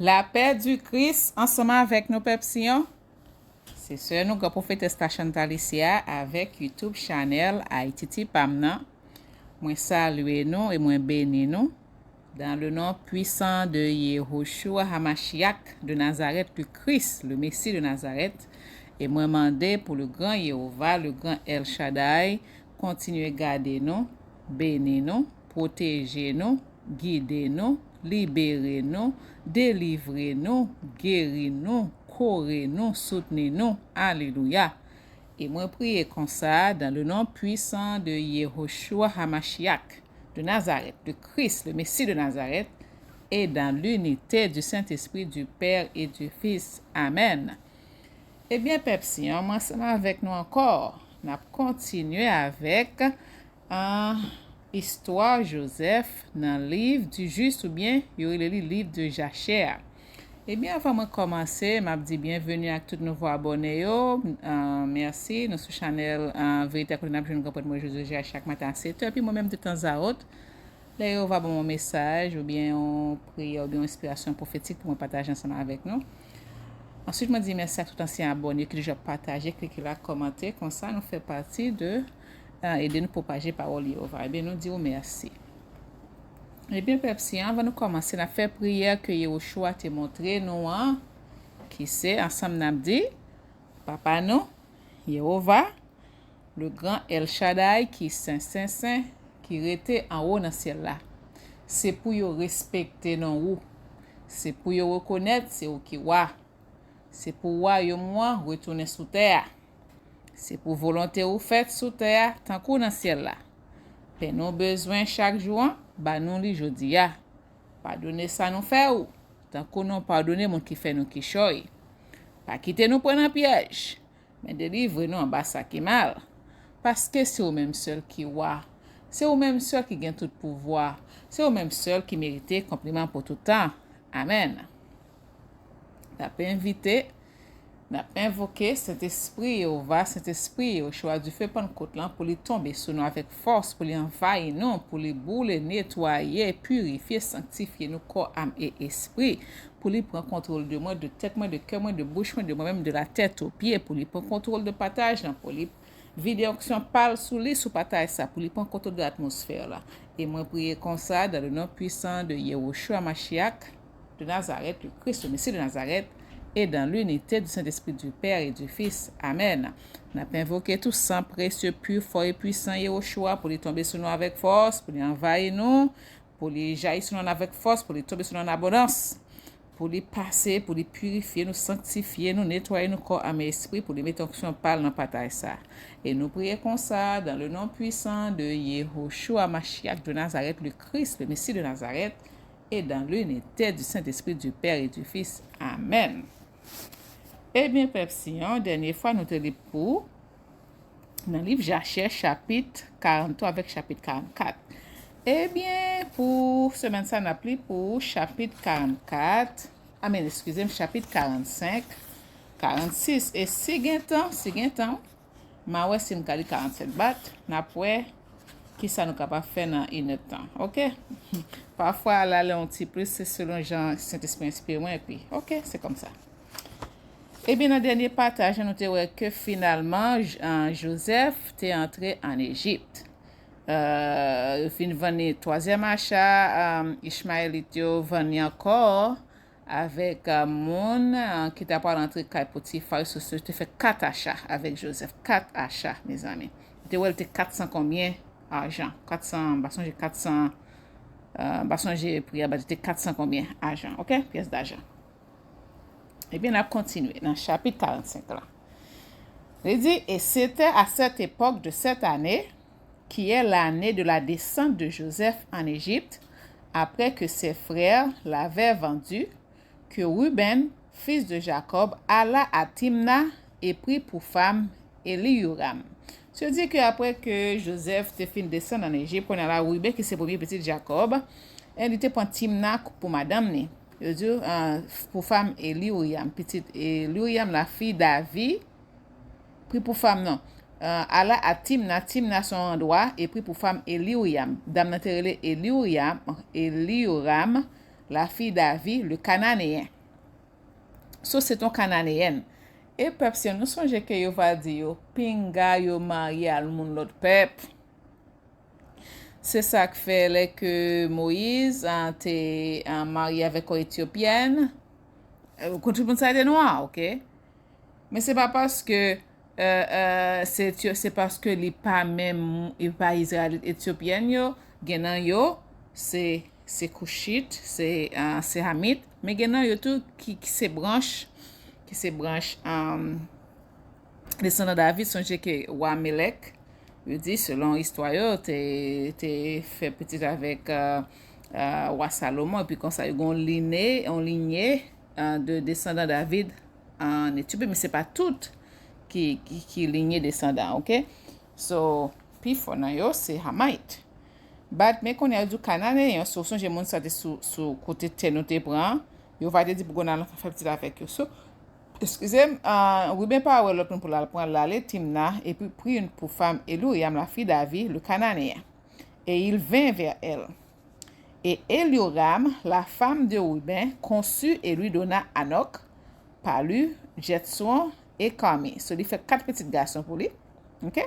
La paix du Christ ensemble avec nos pepsillons. C'est sûr, nous avons fait Station Talicia avec YouTube channel Haïti Pamna. Moi saluer nous et moi bénir nous dans le nom puissant de Yehoshua Hamashiach de Nazareth, le Christ, le Messie de Nazareth. Et moi demander pour le grand Jéhovah, le grand El Shaddai, continuer à garder nous, bénir nous, protéger nous, guider nous, libérer nous, délivrer nous, guérir nous, courir nous, soutenir nous. Alléluia. Et moi prier comme ça dans le nom puissant de Yehoshua Hamashiach de Nazareth, le Christ, le Messie de Nazareth, et dans l'unité du Saint-Esprit, du Père et du Fils. Amen. Eh bien, Pepsi, on ensemble avec nous encore. On a continué avec histoire Joseph dans le livre du juste ou bien il y aurait le livre de Jachère. Eh bien, avant de commencer, je dis bienvenue à tous nos nouveaux abonnés. Merci. Nous sur channel Vérité Colinable, je ne moi Joseph à chaque matin à 7h. Puis moi-même de temps à autre, là, on va bon mon message ou bien on prière ou bien inspiration prophétique pour me partager ensemble avec nous. Ensuite, je dis merci à tout ancien abonné qui déjà partagé, cliquez là, commenté. Comme ça, nous fait partie de aider nous propager parole Jéhovah. Eh bien, nous disons merci. Eh bien, Pepsi, avant de commencer, on a fait prière que Yehoshua t'a montré, nous, qui c'est, ensemble, nous dit, Papa, nous, Jéhovah, le grand El Shaddai, qui est saint, qui était en haut dans le ciel là. C'est pour y respecter nous, c'est pour y reconnaître, c'est au qui wa. C'est pour moi retourner sous terre. C'est pour volonté ou faite sous terre, tant qu'on dans le ciel là. Pen nous besoin chaque jour, bah nous li jodi ya. Pardonner ça nous fait ou. Tant qu'on non pardonner mon qui fait nous qui choy. Pas quitter nous prendre un piège. Mais délivrer nous en bas ça qui mal. Parce que c'est au même seul qui wa. C'est au même seul qui gagne tout pouvoir. C'est au même seul qui mérite compliment pour tout temps. Amen. N'a pas invité, n'a pas invoqué cet esprit Jéhovah, cet esprit au choix du feu Pentecôte pour lui tomber sur nous avec force, pour lui envahir nous, pour lui bouler, nettoyer, purifier, sanctifier nos corps, âme et esprit, pour lui prendre contrôle de moi, de tête, moi, de cœur, moi, de bouche, moi, de moi-même, de la tête aux pieds, pour lui prendre contrôle de partage, pour lui vidéo action parle sous lui, sous partage ça, pour lui prendre contrôle de l'atmosphère là. Et moi prier comme ça dans le nom puissant de Yehoshua Mashiach de Nazareth, le Christ, le Messie de Nazareth, et dans l'unité du Saint-Esprit du Père et du Fils. Amen. On a invoqué tout sang précieux, pur, fort et puissant Yehoshua pour lui tomber sur nous avec force, pour lui envahir nous, pour lui jaillir sur nous avec force, pour lui tomber sur nous en abondance, pour lui passer, pour lui purifier, nous sanctifier, nous nettoyer nos corps, âme et esprit, pour lui mettre en action parle dans partage ça. Et nous prions comme ça dans le nom puissant de Yehoshua Mashiach de Nazareth, le Christ, le Messie de Nazareth, et dans l'unité du Saint-Esprit du Père et du Fils. Amen. Eh bien, Pepsi, dernière fois, nous te dit pour dans le livre Jachère, chapitre 43 avec chapitre 44. Eh bien, pour semaine, ça n'a pris pour chapitre 44. Excusez-moi, chapitre 45, 46. Et si temps, ma ouais, si nous avons 47 bat, n'a pas qui ça nous capable faire dans une temps. OK? Parfois, là, un petit plus, c'est selon Jean Saint-Esprit inspiré, et puis, OK, c'est comme ça. Et bien, dans le dernier partage, nous avons que finalement, Joseph est entré en Égypte. Fin venu troisième achat, Ishmaël était venu encore avec mon qui t'a pas rentré Potiphar, ce qui fait 4 achats avec Joseph. 4 achats, mes amis. Il était 400 combien argent? 400, basson j'ai 400, basson j'ai pris, c'était 400 combien argent, ok? Pièces d'argent. Eh bien, on a continué dans le chapitre 45 là. Il dit, et c'était à cette époque de cette année, qui est l'année de la descente de Joseph en Égypte, après que ses frères l'avaient vendu, que Ruben, fils de Jacob, alla à Timna et prit pour femme Eliuram. Ça dit qu'après que Joseph te fin descendre en Égypte, on a la Ruben, qui est le premier petit Jacob, elle était pour Timna pour madame. Je dis, pour femme Eliuram, petite Eliuram, la fille David, pris pour femme non. Alla à Timna son endroit, et pris pour femme Eliuram. Dame naturelle Eliuram, la fille d'Avi, le Cananéen. So, c'est ton Cananéenne. Et peuple, si nous songe que yo va dire, yo, pinga yo marié à l'autre peuple. C'est ça que fait que Moïse a été marié avec une Éthiopienne. Contre tout ça, était noir, ok? Mais c'est pas parce que c'est parce que les pas même les pas israélites éthiopiennes yo, genan yo, c'est Kushite, c'est Hamite, mais genan yo tout qui se branche descendant David, songe que roi Melek, il dit selon l'histoire yo, t'es fait petit avec roi Salomon et puis comme ça ils ont lignée de descendants David en Éthiopie, mais c'est pas toutes qui lignée descendant, ok? So, puis fona yo, c'est Hamite. But, mais qu'on a du Cananéen, so son j'ai mon ça sous côté tenote prend, yo va te dire pour qu'on a fait petit avec yo. So, excusez, oui bien pas ouais l'autre pour la prendre l'aller Timna et puis pris une pour femme Eloïam la fille David, le Cananéen. Et il vint vers elle. Et Elioram, la femme de Ruben, conçut et lui donna Anok, Palu, Jetson et Carmi. So, il fait 4 petits garçons pour lui. OK?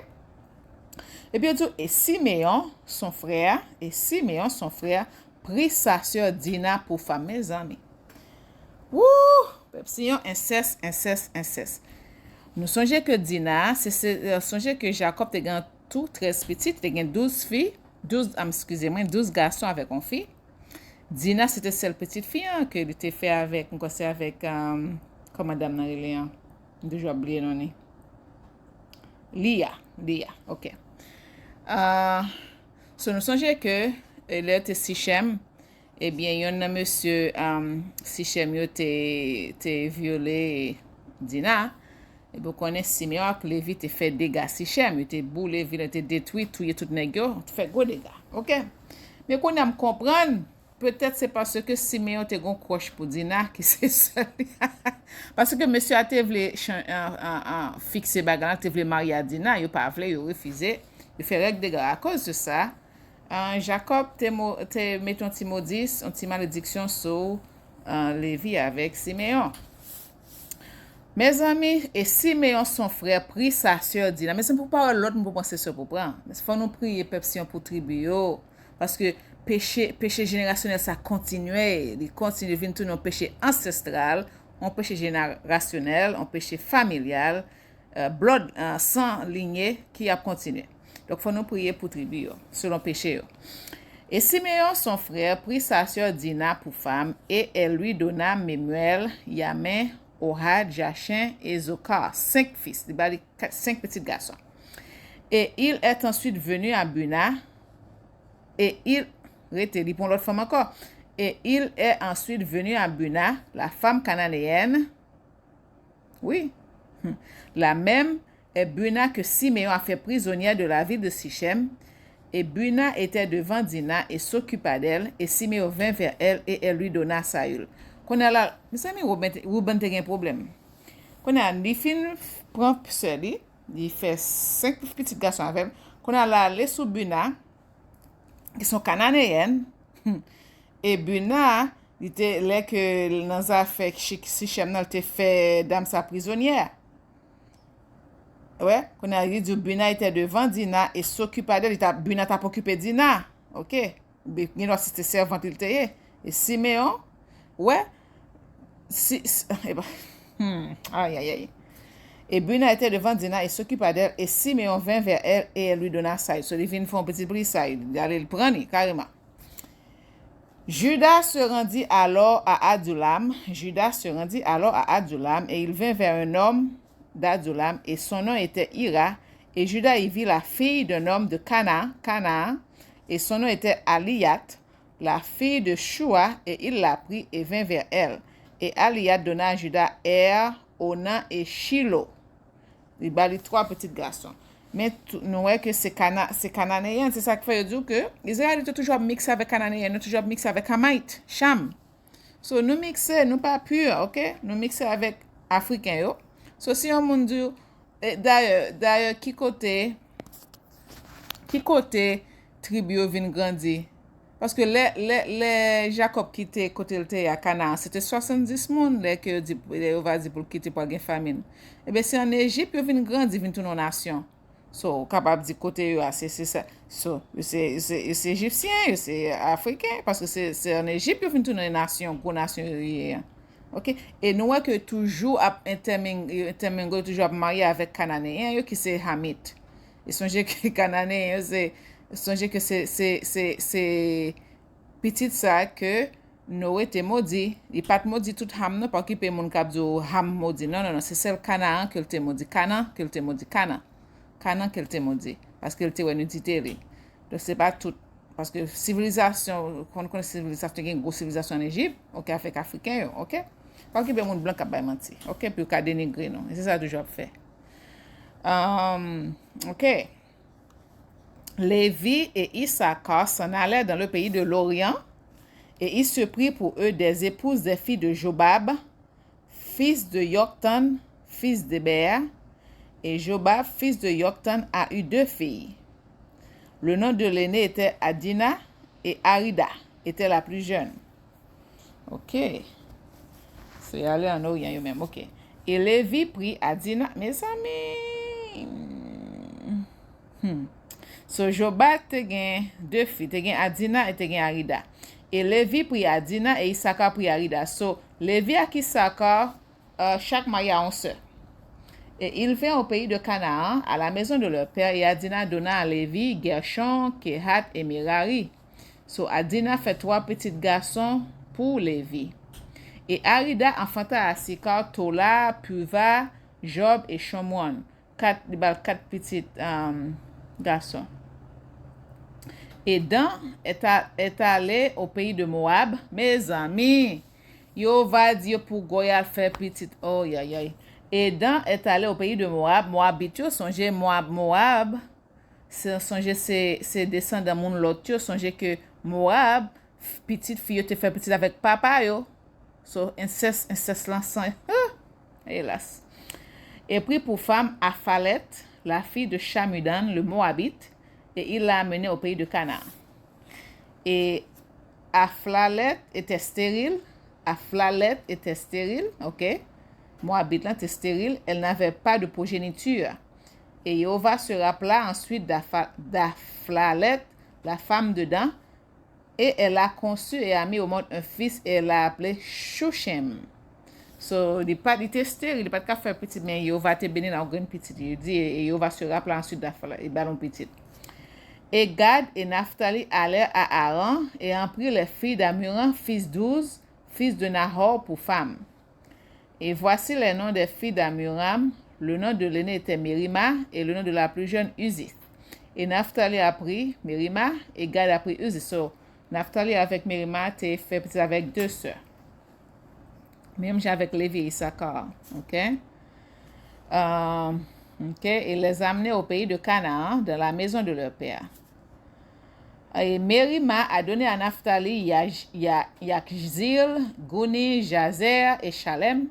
Et puis, et Siméon, son frère, prit sa sœur Dina pour femme, mes amis. Wouh! Sion, inceste. Nous songeons que Dina, songeons que Jacob te gagne tout 13 petites, te gagne 12 filles, 12 garçons avec une fille. Dina, c'était celle petite fille que il était fait avec, comme madame Naréléan. J'ai oublié non ni. Lia, ok. So nous songeons que là était Sichem, eh bien yon a monsieur Sichem yo te violé Dina. Et vous connaissez Simeon que Lévi te fait dégâts Sichem, il te boulé, il te détruit, tout nèg yo, fait gros dégâts. OK. Mais qu'on a me comprendre, peut-être c'est parce que Simeon te gon croche pour Dina qui c'est ça. Parce que monsieur a te voulu fixer bagarre, te voulu marier à Dina, il pas voulu, il refusé. Il fait règle dégâts à cause de ça. Jacob te met un petit maudit, une petite malédiction sur Lévi avec Simeon. Mes amis, et Simeon, son frère, prit sa sœur Dina. Mais c'est pour pas l'autre, pour penser ça pour prendre. Mais il faut nous prier, peuple, pour tribu. Parce que péché générationnel, ça continuait. Il continue de venir tout nos péchés ancestral, un péché générationnel, un péché familial, blood, sang lignée qui a continué. Donc, il faut nous prier pour tribu, selon péché. Et Simeon, son frère, prit sa sœur Dina pour femme, et elle lui donna Mémuel, Yamin, Ohad, Jachin et Zokar, 5 fils, 5 petits garçons. Et il est ensuite venu à Buna, et il, pour l'autre femme encore, et il est ensuite venu à Buna, la femme cananéenne, oui, la même est Buna que Simeon a fait prisonnière de la ville de Sichem, et Buna était devant Dina et s'occupa d'elle, et Simeon vint vers elle, et elle lui donna Saül. Qu'on a là, mes amis, Ruben te un problème. Qu'on a les filles prend seulement, il fait 5 petits garçons avec. Qu'on a là les sous Buna qui sont cananéennes. Et Buna, il était là que dans affaire si Chemnal te fait dame sa prisonnière. Ouais, qu'on a dit Buna était devant Dina et s'occupa d'elle, Buna t'a occupé Dina. OK. Il doit c'était servante il était. Et Simeon, ouais, aïe. Et Buna était devant Dina et s'occupa d'elle, et Simeon vint vers elle et elle lui donna Saül. So, il vient faire un petit bruit, Saül. Il allait le prendre, carrément. Judas se rendit alors à Adullam, et il vint vers un homme d'Adullam, et son nom était Ira, et Judas y vit la fille d'un homme de Canaan, et son nom était Aliat, la fille de Shua, et il la prit et vint vers elle. Et Aliat donna à Judas Onan et Shilo. Il bali 3 petits garçons. Mais nous voyons que c'est cananéen, c'est ça qui fait dire que Israël est toujours mixé avec cananéen, nous toujours mixé avec Hamite, Cham. So nous mixer, nous pas pur, OK? Nous mixer avec africain yo. So si on monde dit d'ailleurs qui côté tribu vient grandir. Parce que les Jacob qui étaient côté à Canaan, c'était 70 moun que on va dire pour quitter pour une famine. Eh bien, c'est en Égypte, ils viennent grandir, ils viennent tourner en nation. So, capable de dire côté c'est ça. So, c'est égyptien, c'est africain, parce que c'est en Égypte, ils viennent tourner en nation, gros nation. OK? Et nous, que toujours, intermingle, toujours marié avec Cananéens, qui c'est Hamite. Et songez que Cananéens, songez que c'est petit ça que Noé te maudit. Il pas maudit tout Ham non parce qu'il peut mon cap Ham maudit. Non non non, c'est celle Canaan que te maudit. Canaan que te maudit. Canaan que te maudit parce que te nudité. Donc c'est pas tout parce que civilisation, quand on connaît civilisation, une grosse civilisation en Égypte, OK, avec africain, OK? Parce qu'il peut mon blanc qui va mentir. OK, puis qu'a dénigrer non. Et c'est ça toujours fait. OK. Lévi et Issachar s'en allaient dans le pays de l'Orient, et ils se prirent pour eux des épouses des filles de Jobab, fils de Yoktan, fils d'Héber, et Jobab, fils de Yoktan, a eu 2 filles. Le nom de l'aînée était Adina, et Arida était la plus jeune. OK. C'est aller en Orient eux-mêmes. OK. Et Lévi prit Adina, mes amis. So Jobab te gen 2 filles, te gen Adina et te gen Arida. Et Lévi prit Adina et Issachar prit Arida. So Lévi et Issachar, chaque marié a un sœur. Et ils vinrent au pays de Canaan, à la maison de leur père, et Adina donna à Lévi Gershon, Kehat et Merari. So Adina fait 3 petits garçons pour Lévi. Et Arida enfanta à Sikar, Tola, Puva, Job et Shomron. 4 petits garçons. Et Dan est allé au pays de Moab. Mes amis, yo va dire pour Goyal faire petit. Oh, aïe. Et Dan est allé au pays de Moab. Moabitio, songez Moab. Songez c'est descendant mon lot. Songez que Moab, petite fille, te fait petite avec papa yo. So, inceste l'ensemble. Hélas. Et pris pour femme Aphalet, la fille de Shamudan, le Moabite, et il l'a amenée au pays de Canaan. Et Aphalet était stérile, OK? Moabite là était stérile, elle n'avait pas de progéniture. Et Jéhovah se rappela ensuite d'Aphalet, la femme de Dan, et elle a conçu et a mis au monde un fils, et elle l'a appelé Shushem. So, il était stérile, il n'est pas de faire petit, mais Jéhovah te béni dans une petite. Il dit, et Jéhovah se rappela ensuite d'Aphalet, et ballon petit. Et Gad et Naphtali allèrent à Aran et en prirent les filles d'Amuran, fils d'Ouz, fils de Nahor, pour femmes. Et voici les noms des filles d'Amuram. Le nom de l'aînée était Mérima et le nom de la plus jeune Uzith. Et Naphtali a pris Mérima et Gad a pris Uzith. So, Naphtali avec Mérima t'es fait petit avec 2 sœurs. Même j'ai avec Lévi et Issachar. OK? OK? Et les amener au pays de Canaan, dans la maison de leur père. Et Mérima a donné à Naphtali Yakzil, Gouni, Jazer et Shalem,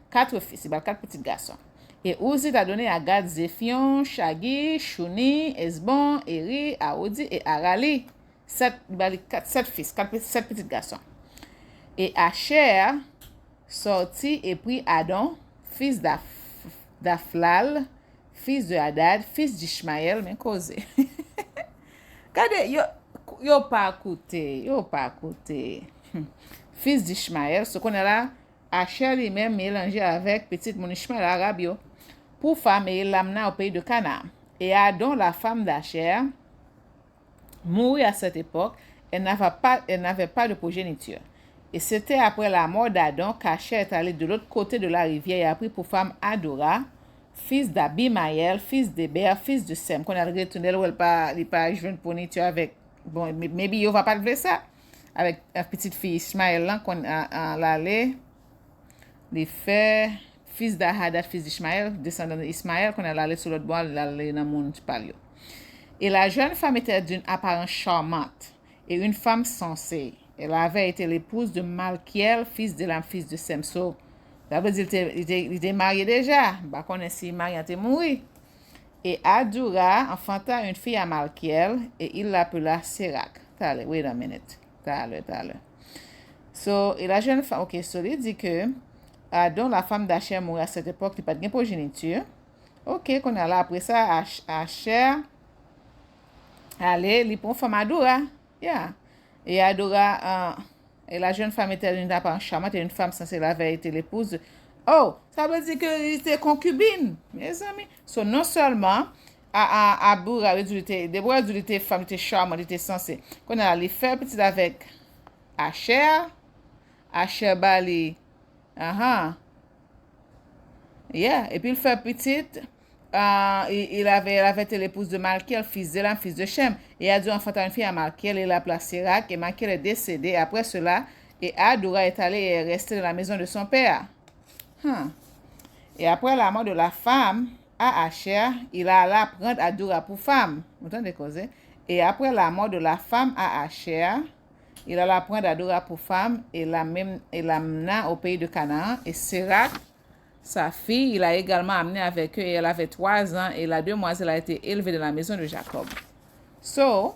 4 fils, il 4 petits garçons. Et Uzith a donné à Gad Zéphion, Shagi, Shuni, Esbon, Eri, Aodi et Arali, 7 fils, 7 petits garçons. Et Asher sortit et prit Adon, fils d'Aflal, fils de Hadad, fils d'Ishmaël, mais causé. Regardez, yo pas écouté. Fils d'Ishmaël, ce qu'on a là, Asher lui-même mélangé avec petit mon Ishmaël arabe, pour femme, et il l'amena au pays de Canaan. Et Adon, la femme d'Asher, mourut à cette époque, elle n'avait pas de progéniture. Et c'était après la mort d'Adon qu'Asher est allé de l'autre côté de la rivière et a pris pour femme Adora, fils d'Abimaël, fils d'Héber, fils de Sem. Qu'on a retourné, il pas joué une pourniture avec, bon, maybe il va pas le faire ça, avec une petite fille Ishmaël, là, qu'on a allé, les fait, fils d'Ahadad, fils d'Ishmaël, descendant d'Ismaël, qu'on a allé sur l'autre bord, allé dans le monde du palio. Et la jeune femme était d'une apparence charmante et une femme sensée. Elle avait été l'épouse de Malkiel, fils d'Elam, fils de Sem. So, ça veut dire qu'il était marié déjà. Bah, qu'on est si marié, il est mort. Et Adura enfanta une fille à Malkiel et il l'appela Sérac. T'allez, wait a minute. T'allez. So, et la jeune femme, ok, so, il dit que, donc la femme d'Acher mourit à cette époque, il n'y a pas de progéniture. Ok, qu'on a là, après ça, Acher, allez, il prend femme Adora. Yeah. Et Adora, et la jeune femme était une femme charmante, et une femme censée avait été l'épouse de... Oh, ça veut dire qu'il était concubine, mes amis. So, non seulement, Aboura, Deborah, il était femme, il était charmante, il était censé. Qu'on a les faire petit avec Acher Bali. Yeah. Et puis il fait petite. Il avait été l'épouse de Malkiel, fils d'Elam, fils de Shem. Et il a dû enfanter une fille à Malkiel, et l'a placé Sirac, et Malkiel est décédé. Après cela, et Adora est allé et est resté dans la maison de son père. Et après la mort de la femme à Asher, il a allé prendre Adora pour femme. Vous entendez causer? Et après la mort de la femme à Asher, il alla prendre Adora pour femme et l'amena au pays de Canaan. Et Sirac, sa fille, il a également amené avec eux et elle avait 3 ans et la demoiselle a été élevée dans la maison de Jacob. So,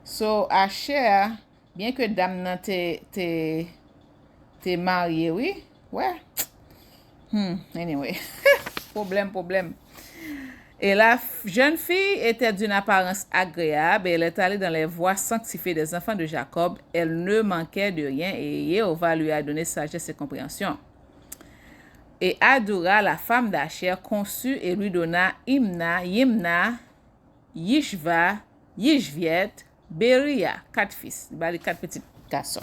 So, Asher, bien que Damnan t'es marié, oui? Ouais. Anyway, problème. Et la jeune fille était d'une apparence agréable et elle est allée dans les voies sanctifiées des enfants de Jacob. Elle ne manquait de rien et Jéhovah lui a donné sagesse et compréhension. Et Adora, la femme d'Asher, conçut et lui donna Yimna, Yishva, Yishviet, Beria, 4 fils. Il les 4 petits garçons.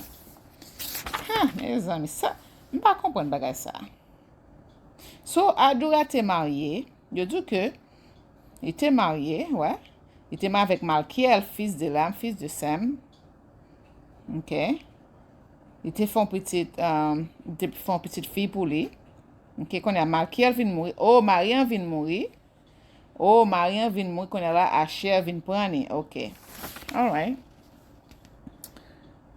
Mes amis, ça, je ne peux pas comprendre bagay ça. So, Adora était marié. Je dis que il était marié, ouais. Il était marié avec Malkiel, fils de Lam, fils de Sem. Ok. Il était fait une petite fille pour lui. Ok, qu'on a Malkiel vient mourir. Oh, Marian vient mourir. Qu'on a là, Asher vient prendre. Ok. Alright.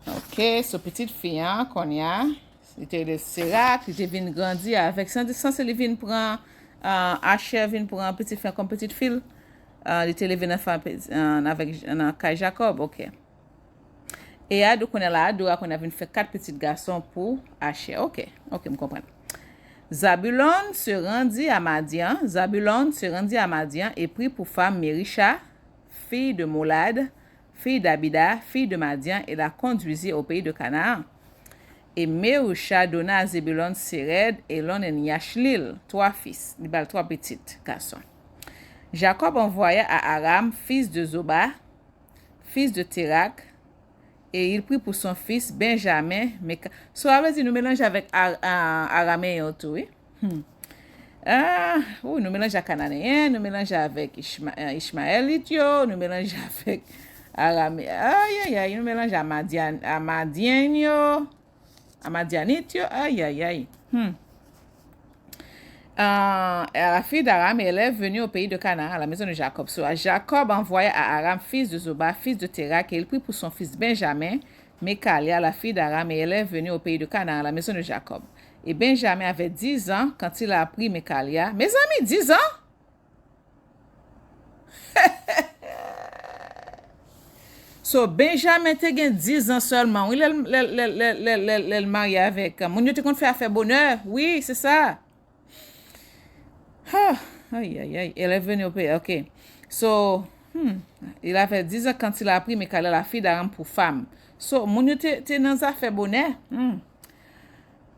Ok, ce petite fille, hein, qu'on y a. C'était le Sirac, il était venu grandir avec. Sans il vient prendre. Asher vient prendre un petit fille comme petite fille. Il était levé avec Jacob, ok. Et Adou qu'on a là, Adora qu'on avait fait 4 petits garçons pour Asher. Ok, je comprends. Zabulon se rendit à Madian et prit pour femme Mérisha, fille de Molad, fille d'Abida, fille de Madian, et la conduisit au pays de Canaan. Et Mérisha donna à Zébulon Séred, Elon et Yashlil, 3 fils, il a 3 petits garçons. Jacob envoya à Aram, fils de Zoba, fils de Térak, et il prit pour son fils Benjamin. So, nous mélangeons avec Araméen tout, oui. Nous mélangeons avec Cananéen, nous mélangeons avec Ishmaélite, nous mélangeons avec Araméen. Nous mélangeons Amadianite, aïe. La fille d'Aram, elle est venue au pays de Canaan, à la maison de Jacob. So, Jacob envoya à Aram, fils de Zoba, fils de Térak, et il prit pour son fils Benjamin, Mekalia, la fille d'Aram, et elle est venue au pays de Canaan, à la maison de Jacob. Et Benjamin avait 10 ans quand il a pris Mekalia. Mes amis, 10 ans? So, Benjamin te gen 10 ans seulement. Oui, le marié avec. Mon te compte faire affaire bonheur. Oui, c'est ça. Aïe. Elle est venue au pays. Ok. So, il avait 10 ans quand il a pris Mekalia, la fille d'Aram, pour femme. So, mon te dans affaire bonheur.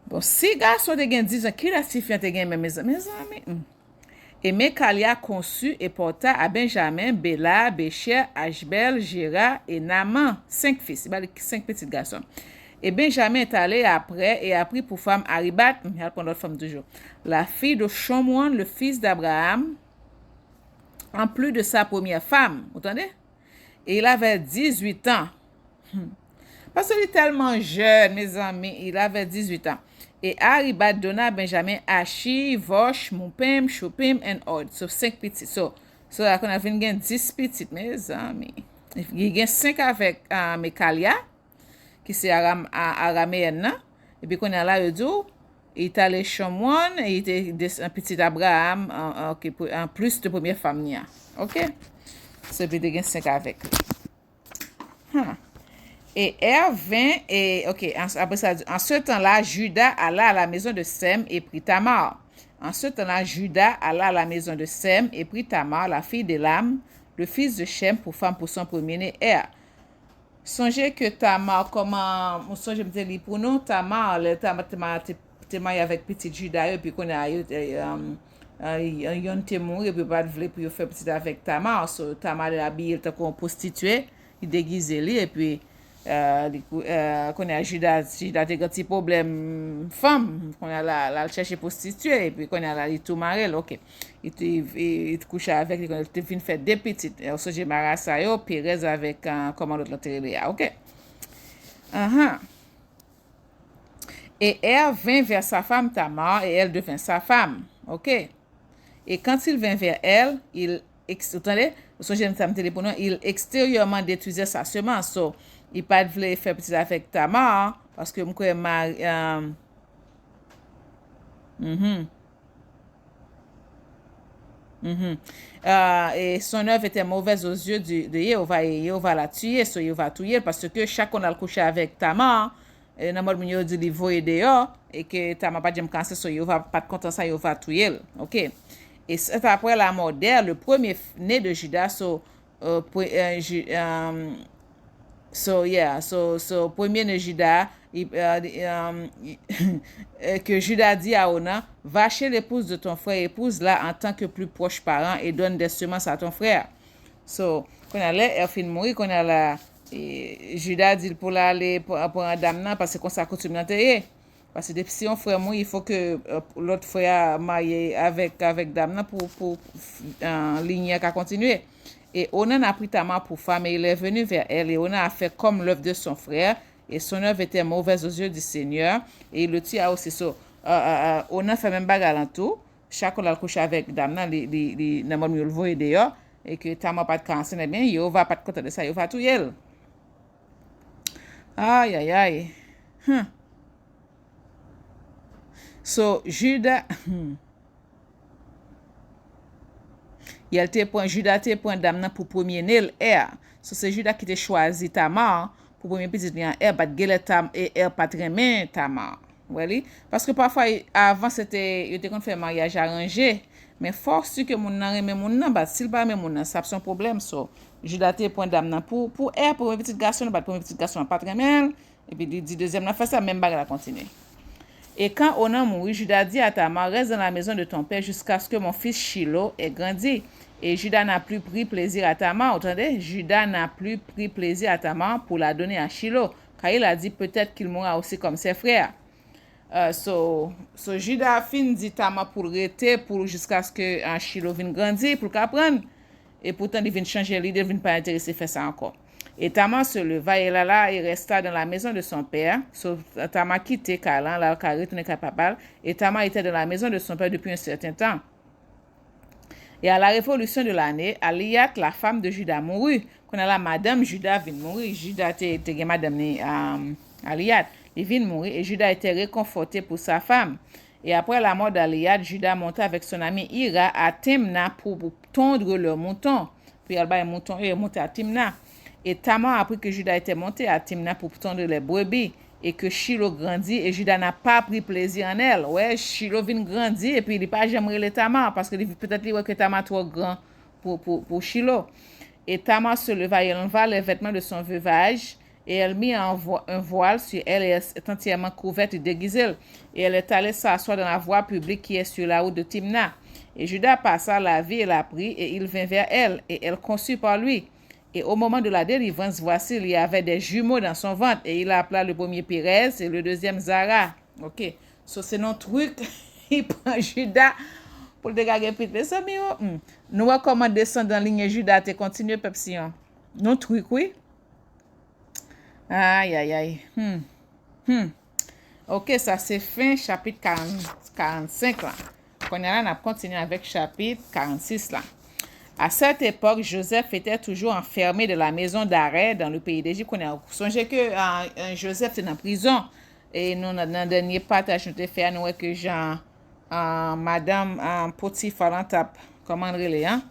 Bon, si garçon te gen 10 ans, qui la si fille te gen mes amis? Et Mekalia conçut et porta à Benjamin, Béla, Bécher, Ashbel, Jéra et Naaman, 5 fils. Il y a 5 petits garçons. Et Benjamin est allé après et a pris pour femme Aribat, il y a l'autre femme toujours, la fille de Shomron, le fils d'Abraham, en plus de sa première femme. Vous entendez? Et il avait 18 ans. Parce qu'il est tellement jeune, mes amis, il avait 18 ans. Et Aribat donna à Benjamin Ashi, Vosh, Mupim, Shupim et Od. So 5 petits. So là, on a 10 petits, mes amis. Il y a 5 avec Mekalia, qui c'est araméenne. Et puis, qu'on a là, il est allé Shomron et il était un petit Abraham en plus de première famille. OK? C'est puis il 5 avec lui. Et Er vint et OK, après ça, en ce temps-là, Judas alla à la maison de Sem et prit Tamar. En ce temps-là, Judas alla à la maison de Sem et prit Tamar, la fille d'Élam, le fils de Shem, pour femme pour son premier-né Er. Songez que Tamar, comment, je me dis pour nous, Tamar t'es marié avec petit Judas, et puis qu'on a yon te mourir, et puis pas de vle pour faire petit avec Tamar. So, Tamar est habillé comme prostituée, il déguise lui, et puis qu'on a Judas a des petits problèmes femme, qu'on a la chercher prostituée, et puis qu'on a la tout marié, ok. Il couche avec, il te fin fait des petites, so j'ai marre ça yo, Pérez avec, comment l'autre l'intérieur, ok. Et Er vint vers sa femme Tamar, et elle devint sa femme, ok. Et quand il vint vers elle, il extérieurement détruisait sa semence. So, il pas voulait faire petit avec Tamar parce que m'ko et son œuvre était mauvaise aux yeux de Jéhovah et Jéhovah l'a tué, so Jéhovah tué parce que chacun a le couché avec Tamar. Et dans mode m'yo dit li voye dehors et que Tamar pas jamais cancé, so Jéhovah pas content ça Jéhovah tué, ok. Et c'est après la mort d'Er, le premier-né de Judas, premier-né de Judas, que Judas dit à Onan, va chez l'épouse de ton frère, épouse-la en tant que plus proche parent et donne des semences à ton frère. So, quand elle est fin mourir, quand elle a Judas dit pour aller pour un dame parce que comme ça coutume d'enterrer. Parce que si on frère moi, il faut que l'autre frère marié avec dame pour lignée qu'à continuer. Et Onan a pris Tamar pour femme et il est venu vers elle et Onan a fait comme l'œuvre de son frère et son œuvre était mauvaise aux yeux du Seigneur et il le tue aussi. Onan fait même bagarre en tout. Chacun a couché avec dame li n'a pas mieux le voyer d'ailleurs et que Tamar pas de cancer bien, il va pas de côté de ça, il va tout elle. Aïe aïe aïe. So, Judas, Judas te point dame pour premier né Er. So, c'est Judas qui te choisi Tamar pour premier petit lien Er, bat gele tam et Er pas très bien Tamar. Voilà. Parce que parfois, avant, il était qu'on fait mariage arrangé. Mais force que mon nan reme mon nan, bat s'il pas même mon nan, ça son problème. So, Judas te point dame pour Er, pour un petit garçon, bat pour un petit garçon pas très bien. Et puis, dit deuxième, la fait ça, même bague la continuer. Et quand Onan mourut, Judas dit à Tamar, reste dans la maison de ton père jusqu'à ce que mon fils Shiloh ait grandi. Et Judas n'a plus pris plaisir à Tamar. Entendez? Judas n'a plus pris plaisir à Tamar pour la donner à Shiloh. Car il a dit peut-être qu'il mourra aussi comme ses frères. Judas fin dit Tamar pour rester pour jusqu'à ce que Shiloh vienne grandir, pour qu'apprenne. Et pourtant, il vient changer l'idée, il ne vient pas intéresser à faire ça encore. Et Tamar se leva et là, il resta dans la maison de son père. Tamar quittait Canaan, là, car il retournait capable. Et Tamar était dans la maison de son père depuis un certain temps. Et à la révolution de l'année, Aliat, la femme de Judas, mourut. Quand la madame Judas vient mourir, Judas était madame Aliat, il vient mourir et Judas était réconforté pour sa femme. Et après la mort d'Aliat, Judas monta avec son ami Ira à Timna pour tondre leur mouton. Puis il est monté à Timna. Et Tamar a appris que Judas était monté à Timna pour tondre les brebis et que Shiloh grandit et Judas n'a pas pris plaisir en elle. Ouais, Shiloh vient grandir et puis il n'est pas jamais le Tamar parce que peut-être que Tamar est trop grand pour Shiloh. Et Tamar se leva et enleva les vêtements de son veuvage et elle mit un voile sur elle et est entièrement couverte et déguisée. Et elle est allée s'asseoir dans la voie publique qui est sur la route de Timna. Et Judas passa la vie et la prit et il vint vers elle et elle conçut par lui. Et au moment de la délivrance, voici, il y avait des jumeaux dans son ventre. Et il appela le premier Pérez et le deuxième Zara. Ok. So, c'est notre truc. Il prend Judas pour le dégager plus de ça. Nous recommandons descendre dans la ligne Judas et continuer, Pepsi. Notre truc, oui. Aïe, aïe, aïe. Ok, ça c'est fin chapitre 45 là. On a continué avec chapitre 46 là. À cette époque, Joseph était toujours enfermé de la maison d'arrêt dans le pays d'Égypte. Songez que Joseph était en prison et nous, dans le dernier partage, nous te fait, nous, que Jean, Madame Potiphar, comment elle hein?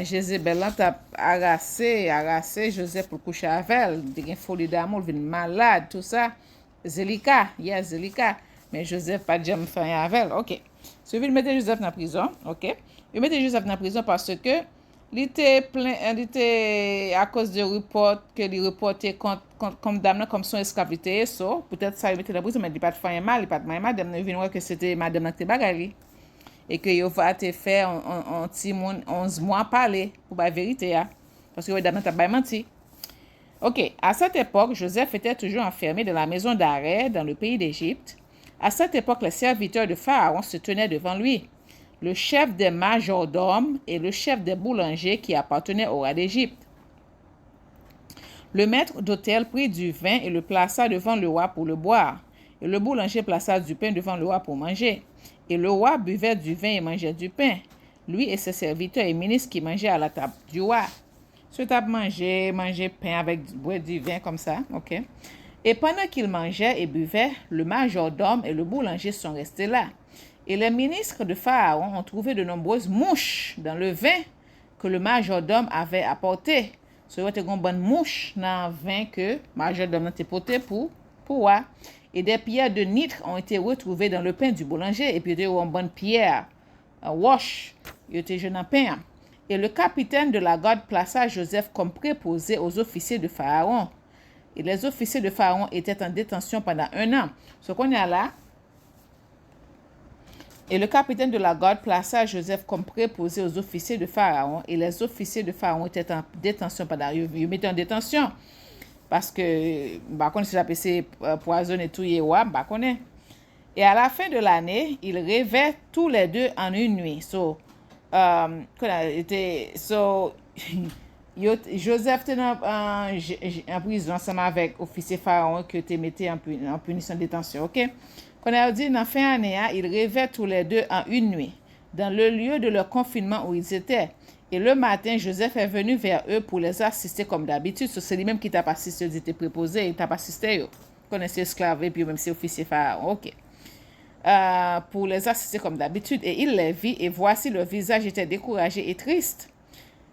Jézabel, t'a arrassé Joseph pour coucher avec elle. Il y a une folie d'amour, il est malade, tout ça. Zelika, Zelika. Mais Joseph pas jamais fait rien avec elle. Ok. So, il mettait Joseph dans la prison. Ok. Il mettait Joseph dans la prison parce que il était à cause de report que il reportait comme dame comme son esclavité. So, peut-être ça il mettait dans la prison, mais il pas de faire mal, il pas de madame. Il vient que c'était madame qui bagarre. Et que il va te faire un petit 11 mois parler pour la vérité. Parce que madame t'a pas menti. Ok, à cette époque, Joseph était toujours enfermé dans la maison d'arrêt dans le pays d'Égypte. À cette époque, les serviteurs de Pharaon se tenaient devant lui, le chef des majordomes et le chef des boulangers qui appartenaient au roi d'Égypte. Le maître d'hôtel prit du vin et le plaça devant le roi pour le boire, et le boulanger plaça du pain devant le roi pour manger. Et le roi buvait du vin et mangeait du pain, lui et ses serviteurs et ministres qui mangeaient à la table du roi. Ce tape manger pain avec du vin comme ça, ok. Et pendant qu'il mangeait et buvait, le majordome et le boulanger sont restés là. Et les ministres de Pharaon ont trouvé de nombreuses mouches dans le vin que le majordome avait apporté. Ce était une bonne mouche dans le vin que le majordome a porté pour moi. Et des pierres de nitre ont été retrouvées dans le pain du boulanger. Et puis, il y a une bonne pierre, un wash, il était jeune en pain. Et le capitaine de la garde plaça Joseph comme préposé aux officiers de Pharaon. Et les officiers de Pharaon étaient en détention pendant 1 an. Ce qu'on a là. Et le capitaine de la garde plaça Joseph comme préposé aux officiers de Pharaon. Et les officiers de Pharaon étaient en détention pendant 1 an. Ils mettaient en détention. Parce que, bah, quand c'est appelé poison et tout, bah, connaît. Et à la fin de l'année, ils rêvaient tous les deux en une nuit. Joseph était en prison ensemble avec l'officier Pharaon que tu mettais en punition de détention. Ok? Quand on a dit, dans la fin de l'année, ils rêvaient tous les deux en une nuit, dans le lieu de leur confinement où ils étaient. Et le matin, Joseph est venu vers eux pour les assister comme d'habitude. C'est lui-même qui t'a pas assisté, il était préposé, il t'a pas assisté. Vous connaissez esclave et puis même si officier Pharaon. Ok. Pour les assister comme d'habitude. Et il les vit et voici leur visage était découragé et triste.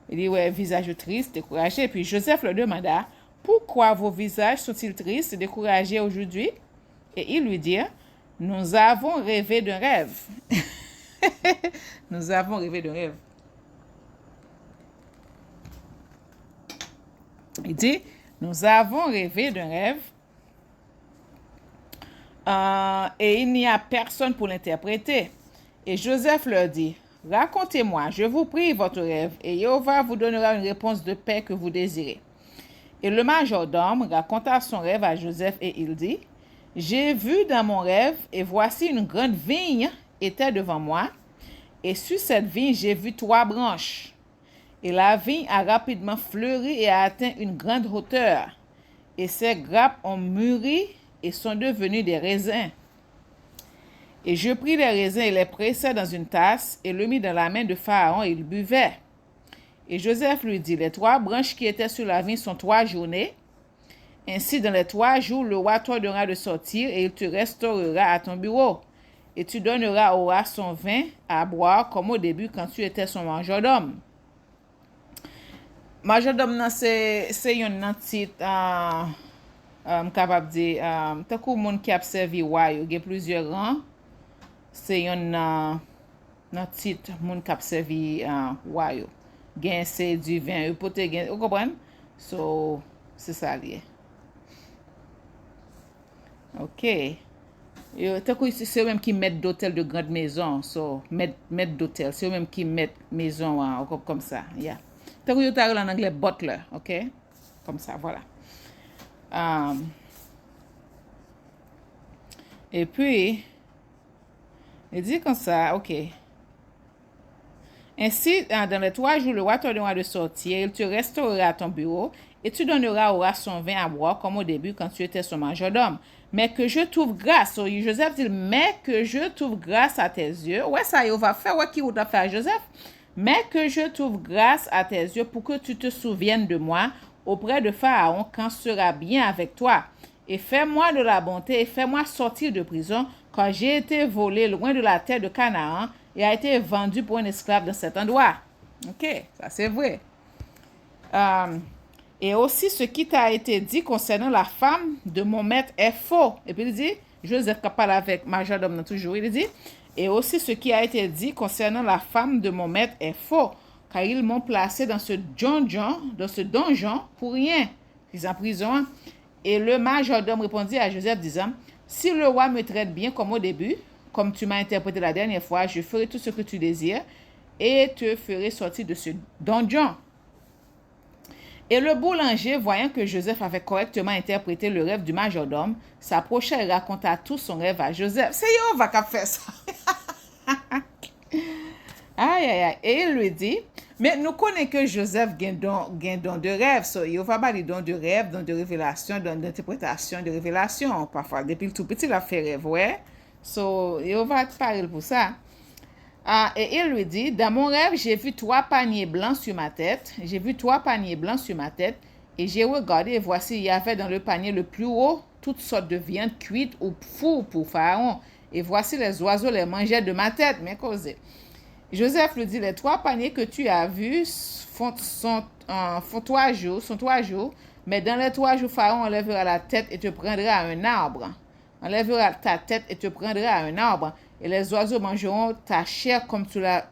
Il dit, ouais, visage triste, découragé. Et puis Joseph leur demanda, pourquoi vos visages sont-ils tristes et découragés aujourd'hui? Et il lui dit, nous avons rêvé d'un rêve. Nous avons rêvé d'un rêve. Il dit, nous avons rêvé d'un rêve et il n'y a personne pour l'interpréter. Et Joseph leur dit, racontez-moi, je vous prie, votre rêve, et Jéhovah vous donnera une réponse de paix que vous désirez. Et le majordome raconta son rêve à Joseph et il dit, j'ai vu dans mon rêve, et voici une grande vigne était devant moi, et sur cette vigne, j'ai vu 3 branches. Et la vigne a rapidement fleuri et a atteint une grande hauteur. Et ses grappes ont mûri et sont devenues des raisins. Et je pris les raisins et les pressai dans une tasse et le mis dans la main de Pharaon et il buvait. Et Joseph lui dit, les 3 branches qui étaient sur la vigne sont 3 journées. Ainsi, dans les 3 jours, le roi t'ordonnera de sortir et il te restaurera à ton bureau. Et tu donneras au roi son vin à boire comme au début quand tu étais son majordome. Majordome nan c'est yon nan tit capable de tant kou moun qui a servi roi yo gen plusieurs rangs. C'est yon nan tit moun qui a servi roi yo. Gen c'est du vin yo pote gen, vous comprenez? So c'est ça lié. OK. Yo tant kou c'est eux même qui mettent d'hôtel de grande maison. So mettre d'hôtel, c'est eux même qui mettent maison comme ça. Yeah. Tant que vous parlez en anglais butler, ok? Comme ça, voilà. Et puis, il dit comme ça, ok. Ainsi, dans les 3 jours, le roi t'ordonnera de sortir, il te restaurera à ton bureau, et tu donneras au roi son vin à boire, comme au début quand tu étais son majordome. Mais que je trouve grâce, Joseph dit, mais que je trouve grâce à tes yeux. Ouais, ça y est, on va faire, ouais, qui va faire Joseph? Mais que je trouve grâce à tes yeux pour que tu te souviennes de moi auprès de Pharaon quand sera bien avec toi. et fais-moi de la bonté et fais-moi sortir de prison, car j'ai été volé loin de la terre de Canaan et a été vendu pour un esclave dans cet endroit. Ok, ça c'est vrai. Et aussi ce qui t'a été dit concernant la femme de mon maître est faux. Et puis il dit, Joseph qui parle avec majordome toujours, il dit, et aussi ce qui a été dit concernant la femme de mon maître est faux, car ils m'ont placé dans ce donjon pour rien. Ils en prison. Et le majordome répondit à Joseph disant, si le roi me traite bien comme au début, comme tu m'as interprété la dernière fois, je ferai tout ce que tu désires et te ferai sortir de ce donjon. Et le boulanger, voyant que Joseph avait correctement interprété le rêve du majordome, s'approcha et raconta tout son rêve à Joseph. C'est Yehova qui a fait ça. Aïe, aïe, aïe. Et il lui dit, mais nous connaissons que Joseph gagne don de rêve. So, Yehova a des dons de rêve, dons de révélation, dons d'interprétation, de révélation. Parfois, depuis le tout petit, il a fait rêve, ouais. So, Yehova parle pour ça. Et il lui dit, dans mon rêve, j'ai vu 3 paniers blancs sur ma tête. J'ai vu 3 paniers blancs sur ma tête. Et j'ai regardé et voici, il y avait dans le panier le plus haut toutes sortes de viandes cuites ou four pour Pharaon. Et voici les oiseaux les mangeaient de ma tête. Mais causé. Joseph lui dit, les 3 paniers que tu as vus sont 3 jours. Mais dans les 3 jours, Pharaon enlèvera la tête et te prendra à un arbre. Enlèvera ta tête et te prendra à un arbre. Et les oiseaux mangeront ta chair comme tu l'as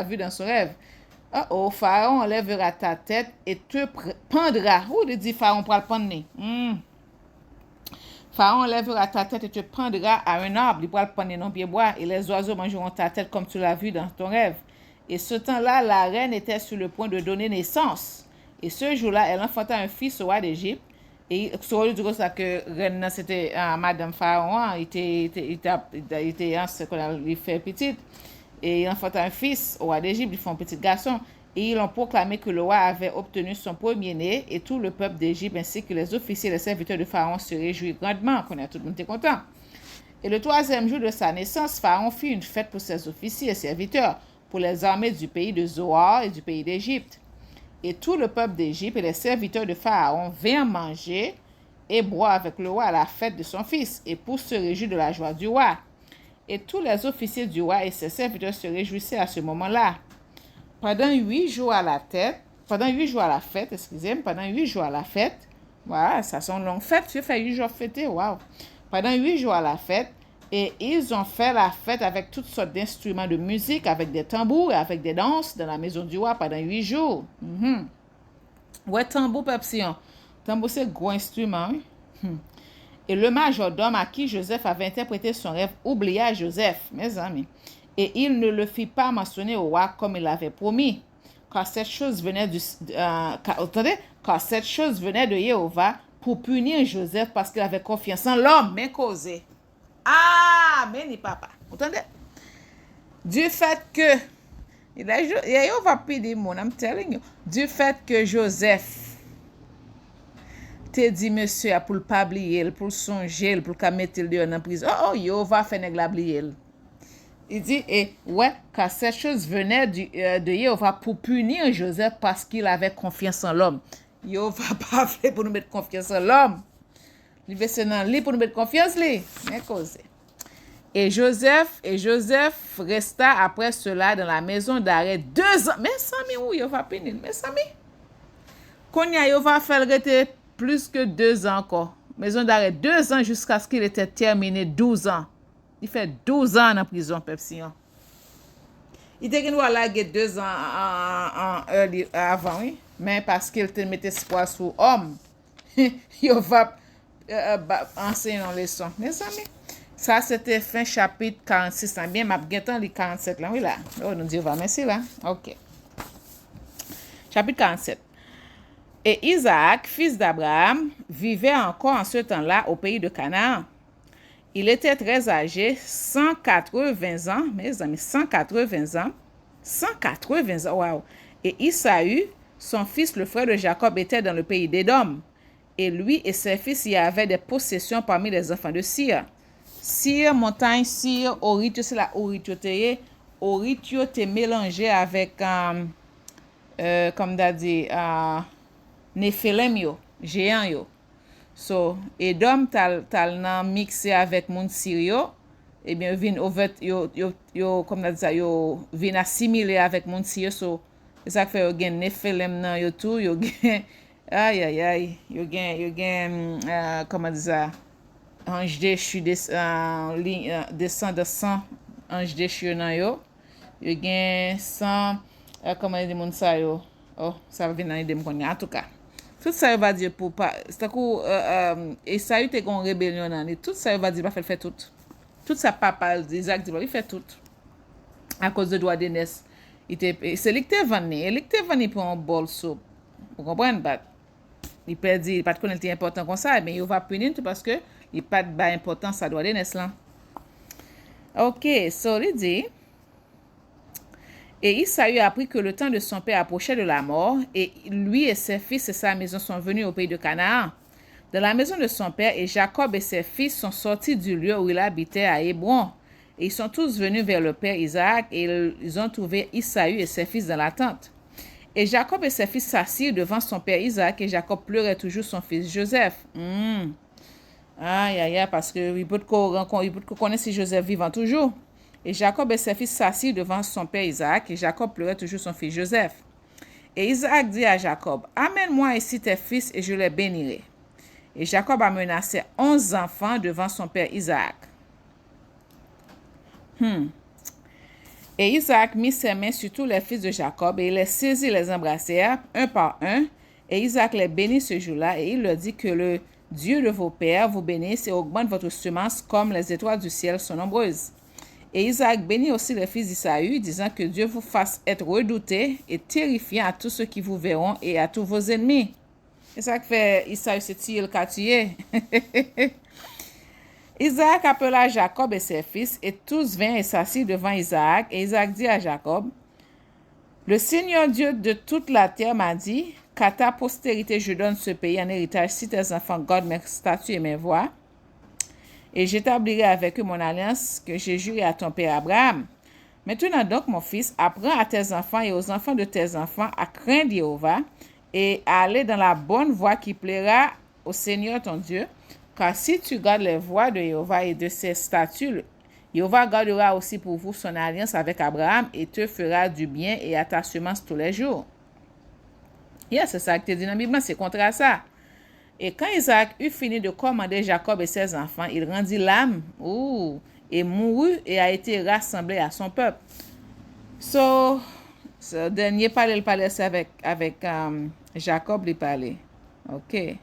vu dans son rêve. Pharaon enlèvera ta tête et te pendra. Il dit Pharaon pour le pendre. Pharaon enlèvera ta tête et te pendra à un arbre. Il pourra le pendre non pied bois. Et les oiseaux mangeront ta tête comme tu l'as vu dans ton rêve. Et ce temps-là, la reine était sur le point de donner naissance. Et ce jour-là, elle enfanta un fils au roi d'Égypte. Et sur le dire ça que reine c'était madame Pharaon, il était ce qu'on a fait petite et il enfanta un fils au roi d'Égypte, ils font un petit garçon et ils ont proclamé que le roi avait obtenu son premier-né et tout le peuple d'Égypte ainsi que les officiers et les serviteurs de Pharaon se réjouirent grandement, qu'on a tout le monde était content. Et le 3e jour de sa naissance, Pharaon fit une fête pour ses officiers et serviteurs, pour les armées du pays de Zoar et du pays d'Égypte. Et tout le peuple d'Égypte et les serviteurs de Pharaon vinrent manger et boire avec le roi à la fête de son fils, et pour se réjouir de la joie du roi. Et tous les officiers du roi et ses serviteurs se réjouissaient à ce moment-là. Pendant 8 jours à la fête, voilà, ça sont une longue fête, tu fais 8 jours fêter, waouh. Pendant 8 jours à la fête, et ils ont fait la fête avec toutes sortes d'instruments de musique, avec des tambours et avec des danses dans la maison du roi pendant 8 jours. Ouais, tambour, Pepsion. Tambour, c'est un gros instrument. Et le majordome à qui Joseph avait interprété son rêve oublia Joseph, mes amis. Et il ne le fit pas mentionner au roi comme il l'avait promis. Car cette chose venait de Jéhovah pour punir Joseph parce qu'il avait confiance en l'homme, mais causé. Ah, mais ni papa. Vous entendez? Du fait que, Jéhovah pide mon, I'm telling you, du fait que Joseph te dit monsieur pour le pas oublier, pour le songer, pour le mettre le en prison. Oh, Jéhovah fait nèg la oublier. Il dit, car cette chose venait de Jéhovah pour punir Joseph parce qu'il avait confiance en l'homme. Jéhovah pas fait pour nous mettre confiance en l'homme. Il veut se dans lui pour nous mettre confiance lui. Mais cause. Et Joseph resta après cela dans la maison d'arrêt 2 ans. Mais Sami, où Jéhovah pénil? Mais Sami, qu'on y a Jéhovah fait rester plus que 2 ans encore. Maison d'arrêt 2 ans jusqu'à ce qu'il était terminé 12 ans. Il fait 12 ans en prison, Pepsi. Il était qu'il voilà 2 ans avant, oui. Mais parce qu'il te mettait espoir sur homme, il va enseigner une leçon. Mes amis, ça c'était fin chapitre 46. Bien, m'a bien les 47 là, oui là. Oh, nous disons, merci là. Ok. Chapitre 47. Et Isaac, fils d'Abraham, vivait encore en ce temps-là au pays de Canaan. Il était très âgé, 180 ans, mes amis, 180 ans. 180 ans, waouh. Et Isaü, son fils, le frère de Jacob, était dans le pays d'Édom. Et lui et ses fils y avaient des possessions parmi les enfants de Sir. Sir, montagne, Sir, Oritio, c'est la Oritio-teye. Oritio te mélangé avec, comme t'as dit, Néphilim, yo, géant, yo. So, Edom tal nan mixe avec moun Sirio, eh bien, vin ovet, comme on dit ça, yo vin assimile avec moun Sirio, so, ça fait yo gen Nephilim nan yo tout, yo gen, aïe, yo gen, comment on dit ça, ange déchu, descend de sang, ange déchu nan yo, yo gen sang, comment on dit moun sa yo, oh, ça va venir de m'konne, en tout cas. Tout ça va dire pour pas c'est coup et ça eu te gon rébellion nan li. Tout ça va dire pas fait tout. Tout ça papa Isaac dit il fait tout. À cause de droit d'aînesse. C'est lui qui te venu, il te venu pour un bol soupe. Vous comprenez pas? Il perdit, il pas connaître important comme ça, mais il va punir tout parce que il pas de importance à droit d'aînesse là. OK, so il dit et Isaïe apprit que le temps de son père approchait de la mort, et lui et ses fils et sa maison sont venus au pays de Canaan. Dans la maison de son père, et Jacob et ses fils sont sortis du lieu où il habitait à Hébron. Et ils sont tous venus vers le père Isaac, et ils ont trouvé Isaïe et ses fils dans la tente. Et Jacob et ses fils s'assirent devant son père Isaac, et Jacob pleurait toujours son fils Joseph. Aïe, parce que il peut connaître si Joseph vivant toujours. Et Jacob et ses fils s'assirent devant son père Isaac, et Jacob pleurait toujours son fils Joseph. Et Isaac dit à Jacob, amène-moi ici tes fils, et je les bénirai. Et Jacob amena ses 11 enfants devant son père Isaac. Et Isaac mit ses mains sur tous les fils de Jacob, et il les saisit, les embrassèrent, un par un. Et Isaac les bénit ce jour-là, et il leur dit que le Dieu de vos pères vous bénisse et augmente votre semence comme les étoiles du ciel sont nombreuses. Et Isaac bénit aussi les fils d'Isaü, disant que Dieu vous fasse être redouté et terrifiant à tous ceux qui vous verront et à tous vos ennemis. C'est ça que fait Isaü, c'est tuer le cas tué. Isaac appela Jacob et ses fils, et tous vinrent et s'assirent devant Isaac. Et Isaac dit à Jacob, le Seigneur Dieu de toute la terre m'a dit, qu'à ta postérité je donne ce pays en héritage si tes enfants gardent mes statuts et mes voies. Et j'établirai avec eux mon alliance que j'ai juré à ton père Abraham. Maintenant donc, mon fils, apprends à tes enfants et aux enfants de tes enfants à craindre Jéhovah et à aller dans la bonne voie qui plaira au Seigneur ton Dieu. Car si tu gardes les voies de Jéhovah et de ses statuts, Jéhovah gardera aussi pour vous son alliance avec Abraham et te fera du bien et à ta semence tous les jours. C'est ça que tu dis dans la Bible, c'est contre ça. Et quand Isaac eut fini de commander Jacob et ses enfants, il rendit l'âme et mourut et a été rassemblé à son peuple. Ce dernier parlait avec Jacob, il parlait. OK.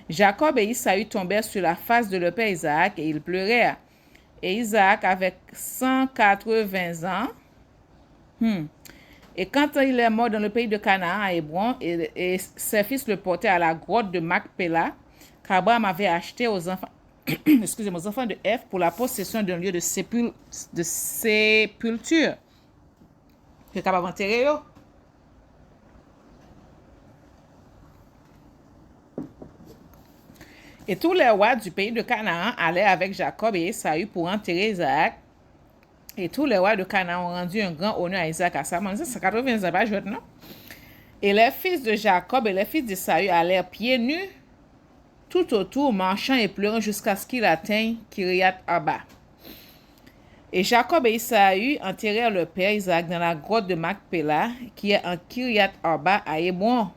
Jacob et Isaü tombèrent sur la face de leur père Isaac et ils pleurèrent. Et Isaac avait 180 ans. Et quand il est mort dans le pays de Canaan, à Hébron, et ses fils le portaient à la grotte de Macpéla, qu'Abraham avait acheté aux enfants, aux enfants de Ève pour la possession d'un lieu de sépulture. Que capable enterrer yo. Et tous les rois du pays de Canaan allaient avec Jacob et Esaü pour enterrer Isaac. Et tous les rois de Canaan ont rendu un grand honneur à Isaac à sa mort. Ça 80 ans, pas joué, non? Et les fils de Jacob et les fils d'Esaü allèrent pieds nus tout autour, marchant et pleurant jusqu'à ce qu'ils atteignent Kiriath Arba. Et Jacob et Esaü enterrèrent leur père Isaac dans la grotte de Macpéla, qui est en Kiriath Arba à Hébron.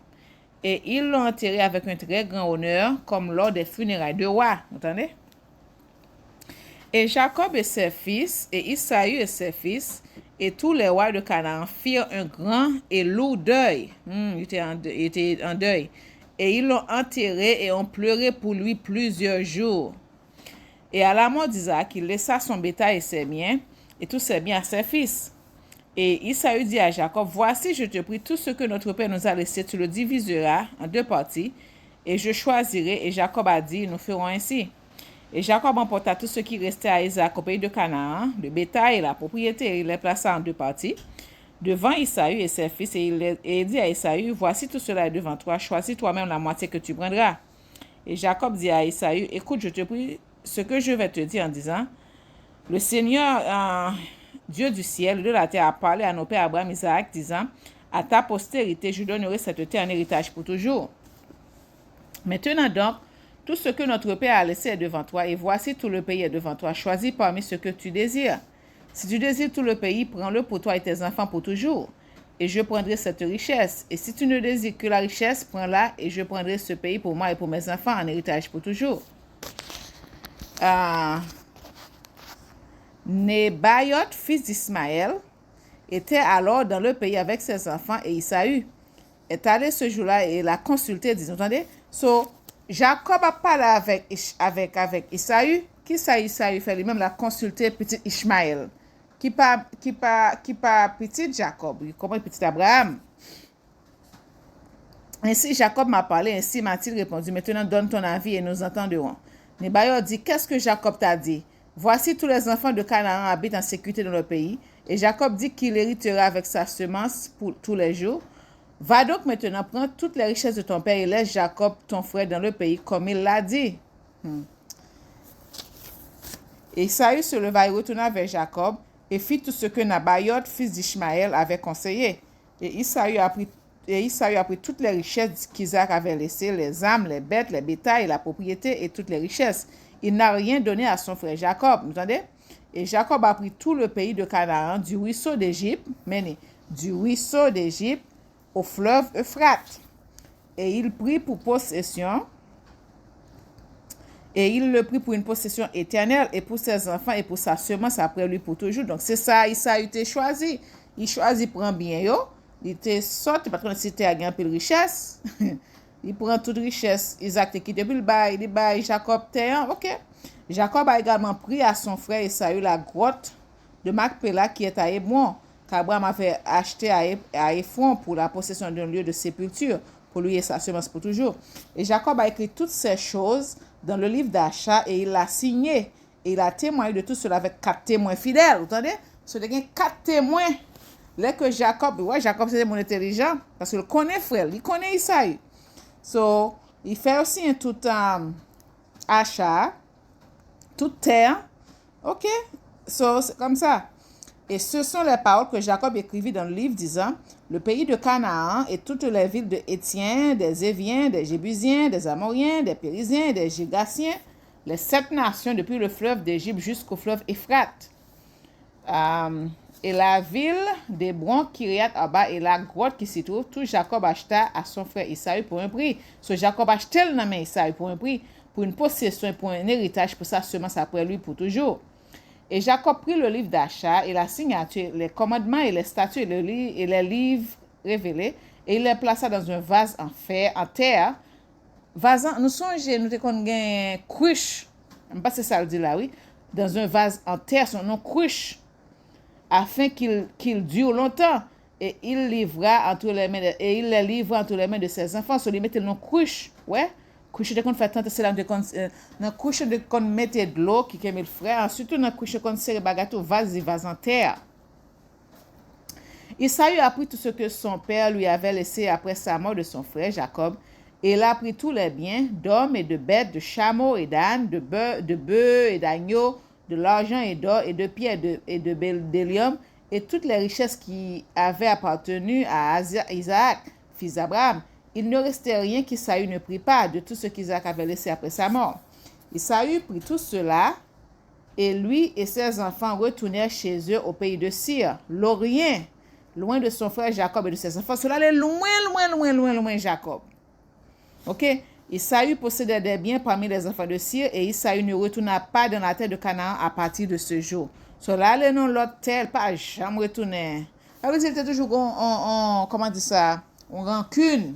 Et ils l'ont enterré avec un très grand honneur, comme lors des funérailles de roi. Vous entendez? Et Jacob et ses fils, et Isaü et ses fils, et tous les rois de Canaan firent un grand et lourd deuil. Ils étaient en deuil. Et ils l'ont enterré et ont pleuré pour lui plusieurs jours. Et à la mort d'Isaac, il laissa son bétail et ses biens, et tous ses biens à ses fils. Et Isaü dit à Jacob, voici, je te prie, tout ce que notre père nous a laissé, tu le diviseras en 2 parties, et je choisirai. Et Jacob a dit, nous ferons ainsi. Et Jacob emporta tout ce qui restait à Isaac au pays de Canaan, le bétail et la propriété, et il les plaça en 2 parties, devant Isaü et ses fils, et il dit à Isaü, voici tout cela est devant toi, choisis toi-même la moitié que tu prendras. Et Jacob dit à Isaü, écoute, je te prie ce que je vais te dire en disant, le Seigneur, Dieu du ciel, de la terre, a parlé à nos pères Abraham et Isaac, disant, À ta postérité, je donnerai cette terre en héritage pour toujours. Maintenant donc, tout ce que notre Père a laissé est devant toi, et voici tout le pays est devant toi. Choisis parmi ce que tu désires. Si tu désires tout le pays, prends-le pour toi et tes enfants pour toujours. Et je prendrai cette richesse. Et si tu ne désires que la richesse, prends-la, et je prendrai ce pays pour moi et pour mes enfants en héritage pour toujours. Nebaïoth, fils d'Ismaël, était alors dans le pays avec ses enfants, et Isaü est allé ce jour-là et l'a consulté, disons, entendez? So, Jacob a parlé avec Isaü. Qui ça Isaü fait lui-même l'a consulté petit Ishmaël. Qui pas petit Jacob, comment petit Abraham. Ainsi Jacob m'a parlé, ainsi m'a-t-il répondu. Maintenant donne ton avis et nous entendrons. Nebaïoth dit, qu'est-ce que Jacob t'a dit? Voici tous les enfants de Canaan habitent en sécurité dans le pays. Et Jacob dit qu'il héritera avec sa semence pour tous les jours. Va donc maintenant, prends toutes les richesses de ton père et laisse Jacob, ton frère, dans le pays, comme il l'a dit. Et Isaü se leva et retourna vers Jacob et fit tout ce que Nebaïoth, fils d'Ishmaël, avait conseillé. Et Isaü a pris toutes les richesses qu'Isaac avait laissées, les âmes, les bêtes, les bétails, la propriété et toutes les richesses. Il n'a rien donné à son frère Jacob. Vous entendez? Et Jacob a pris tout le pays de Canaan, du ruisseau d'Égypte, au fleuve Euphrate. Et il le prit pour une possession éternelle, et pour ses enfants et pour sa semence après lui pour toujours. Donc c'est ça, Isaü était choisi. Il choisit prend bien yo. Il était sorti parce que c'était à gagner de richesse. Il prend toute richesse. Isaac te quitté puis il bail Jacob terre. OK. Jacob a également pris à son frère Isaü la grotte de Macpéla qui est à Hébron, qu'Abraham avait acheté à Ephron pour la possession d'un lieu de sépulture pour lui et sa semence pour toujours. Et Jacob a écrit toutes ces choses dans le livre d'achat et il l'a signé. Et il a témoigné de tout cela avec 4 témoins fidèles. Vous entendez? Ce sont 4 témoins. Là que Jacob c'était mon intelligent parce qu'il connaît frère, il connaît Isaü. So, il fait aussi un tout achat, toute terre. OK? So, c'est comme ça. Et ce sont les paroles que Jacob écrivit dans le livre disant, le pays de Canaan et toutes les villes de Hétiens, des Éviens, des Jébusiens, des Amoriens, des Périsiens, des Girgasiens, les 7 nations depuis le fleuve d'Égypte jusqu'au fleuve Euphrate. Et la ville d'Hébron, Kiriath Arba et la grotte qui s'y trouve, tout Jacob acheta à son frère Isaü pour un prix. So Jacob achetait le nom Isaü pour un prix, pour une possession, pour un héritage, pour sa semence après lui pour toujours. Et Jacob prit le livre d'achat et la signature, les commandements et les statuts et les livres révélés, et il les plaça dans un vase en terre. Vase, nous songeons, nous avons une cruche, je ne sais pas si ça le dit là, oui, dans un vase en terre, son nom cruche, afin qu'il dure longtemps. Et il les livra entre les mains de ses enfants. So, il mettait le nom cruche, ouais. Couche de qu'on fait tant c'est là dans couche de qu'on mettait de l'eau qui aime le frère, ensuite dans couche qu'on serre bagato vase en terre. Isaü a pris tout ce que son père lui avait laissé après sa mort de son frère Jacob, et il a pris tous les biens d'hommes et de bêtes, de chameaux et d'ânes, de bœufs et d'agneaux, de l'argent et d'or et de pierre et de bdellium, et toutes les richesses qui avaient appartenu à Isaac, fils d'Abraham. Il ne restait rien qu'Isaü ne prit pas de tout ce qu'Isaac avait laissé après sa mort. Isaü prit tout cela, et lui et ses enfants retournèrent chez eux au pays de Syr, l'Orient, loin de son frère Jacob et de ses enfants. Cela allait loin, Jacob. OK? Isaü possédait des biens parmi les enfants de Syr, et Isaü ne retourna pas dans la terre de Canaan à partir de ce jour. Cela allait dans l'autre terre, pas jamais retourner. Alors, il était toujours comment dire ça? On rancune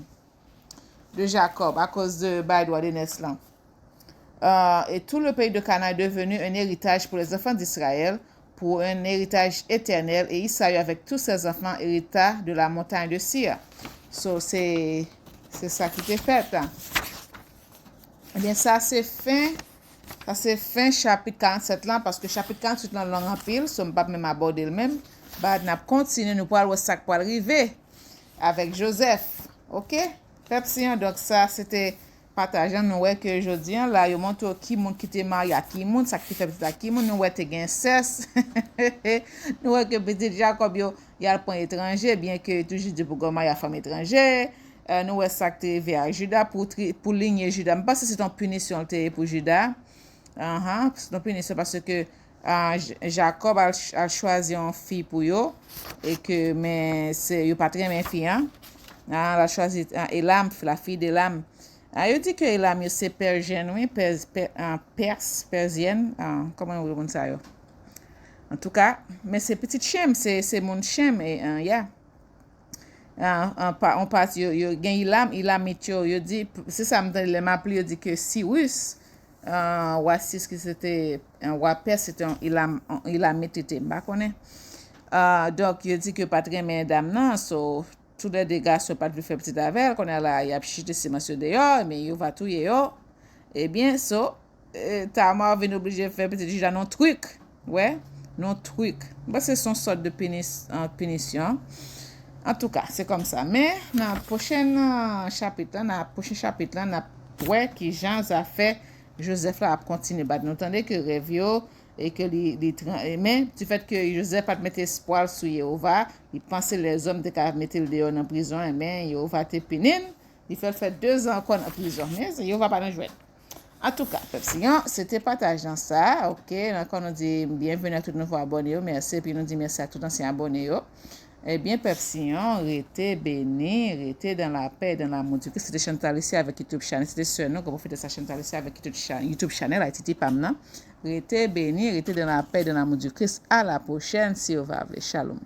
de Jacob à cause de Baïdoua de Neslan. Et tout le pays de Canaan est devenu un héritage pour les enfants d'Israël, pour un héritage éternel, et Isaü avec tous ses enfants hérita de la montagne de Syr. So, c'est ça qui était fait. Eh bien, ça c'est fin chapitre 47 là, parce que chapitre 48 là, long en pile, so m'pas même aborder le même. Bah, n'a continué, nous parlons ça pour arriver avec Joseph. OK? Donc ça, c'était partageant nous ouais que aujourd'hui là yo montre qui monde qui te marié à qui monde ça qui fait petit à qui monde nous ouais te gen cesse nous ouais que petit Jacob yo y a le point étranger bien que toujours dit pour qu'on marié à femme étrangère nous ouais ça que vers Judas pour ligner Judas mais parce que c'est une punition pour Judas c'est une punition parce que Jacob a choisi une fille pour yo et que mais c'est yo pas très bien fille hein elle a choisi Elam la fille d'Elam yo dit que Elam c'est persienne oui persienne comment on dit ça yo en tout cas mais c'est petite chem c'est mon chem et yeah on passe yo gen Elam yo dit c'est ça me m'appelé yo dit que Cyrus voici ce que c'était un roi perse c'était il a métité pas connaît donc il dit que pas très mais dame non so tous les dégâts sont pas de faire petit avec qu'on a là il a chité c'est monsieur dehors mais il va tout yo et bien so Tamar vient obligé faire petit déjà non truc ouais non truc bah c'est son sorte de punition en tout cas c'est comme ça mais dans le prochain chapitre là ouais qui Jean a fait Joseph là a continué bah nous entendez que rêve et que mais du fait que Joseph a mis espoir sur Jéhovah il pensait les hommes de mettre le dehors en prison mais Jéhovah te punir il fait 2 ans encore en prison mais Jéhovah pas dans jouer en tout cas c'était partage dans ça OK encore nous dit bienvenue à tous nouveaux abonnés merci puis nous dit merci à tous anciens abonnés eh bien, Pepsillon, restez béni, restez dans la paix, dans l'amour du Christ. C'était Chantal ici avec YouTube Channel. C'était ce nom que vous faites ça Chantal ici avec YouTube Channel, à Titi Pamna. Restez béni, restez dans la paix, dans l'amour du Christ. À la prochaine, si vous va. Shalom.